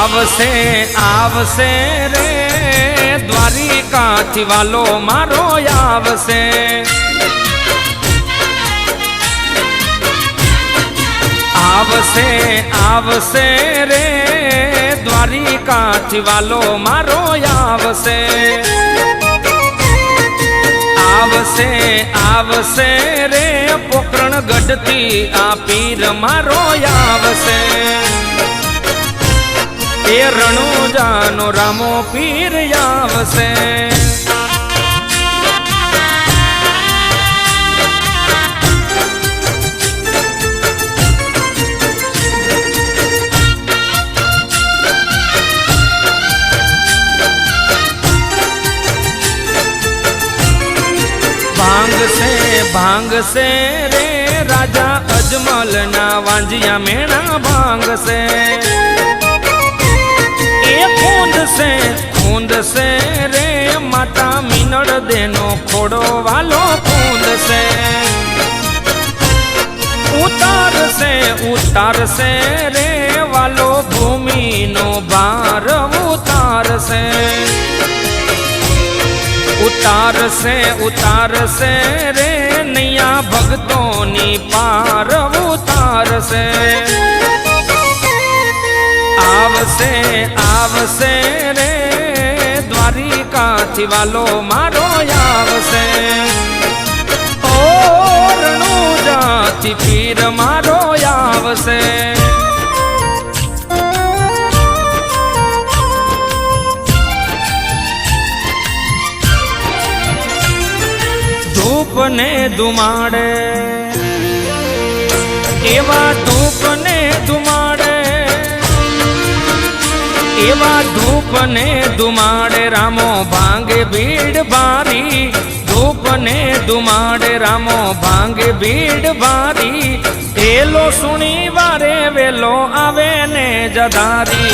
आवसे आवसे रे द्वारिकाथी वालो मारो आवसे। आवसे आवसे रे द्वारिकाथी वालो मारो आवसे। आवसे आवसे रे पोकरणगढ़थी आ पीर मारो आवसे। ए रણુજાનો રામો પીર આવશે। ભાંગશે રે રાજા અજમલના વાંજિયા મેણા ભાંગશે। खूंद से रे माता मीनड़ देनो खोड़ो वालो खूंद से। उतार से रे वालो भूमि नो भार उतार से। उतार से रे नैया भक्तों नी पार उतार से। आवसे आवसे रे द्वारिकाथी वालो मारो आवसे। ओ रણુજાથી पीर मारो आवसे। धूप ने धुमाड़े एवा धूप ने धुमाड़े। एवा धूप ने धुमाड़े रामो भांगे भीड़ भारी। धूप ने धुमाड़े रामो भांगे भीड़ भारी। एलो सुनी वारे वेलो आवे ने जदारी।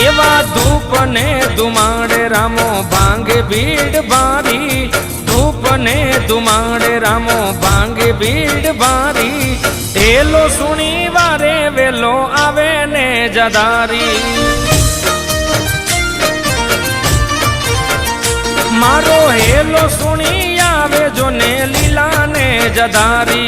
एवा धूप ने धुमाड़े रामो भांगे भीड़ भारी। धूप ने धुमाड़े रामो भांगे भीड़ भारी। हेलो सुनी वारे वेलो आवे ने जदारी। मारो हेलो सुनी आवे जो ने लीला ने जदारी।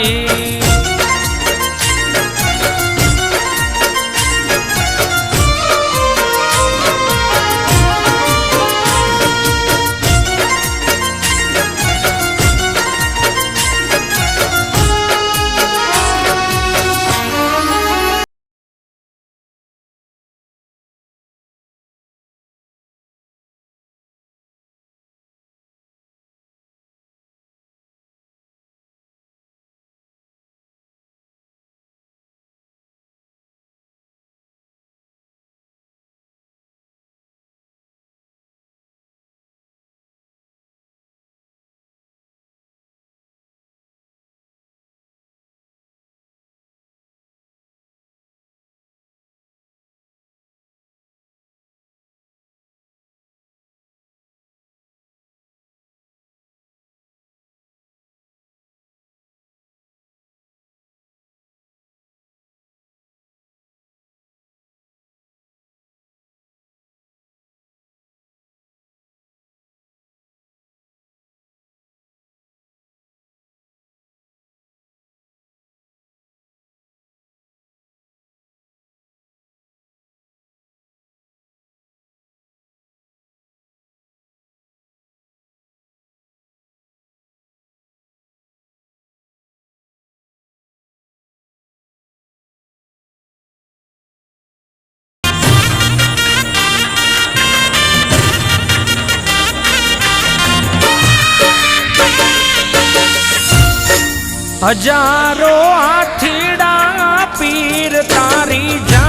हजारों हाथीड़ा पीर तारी जा।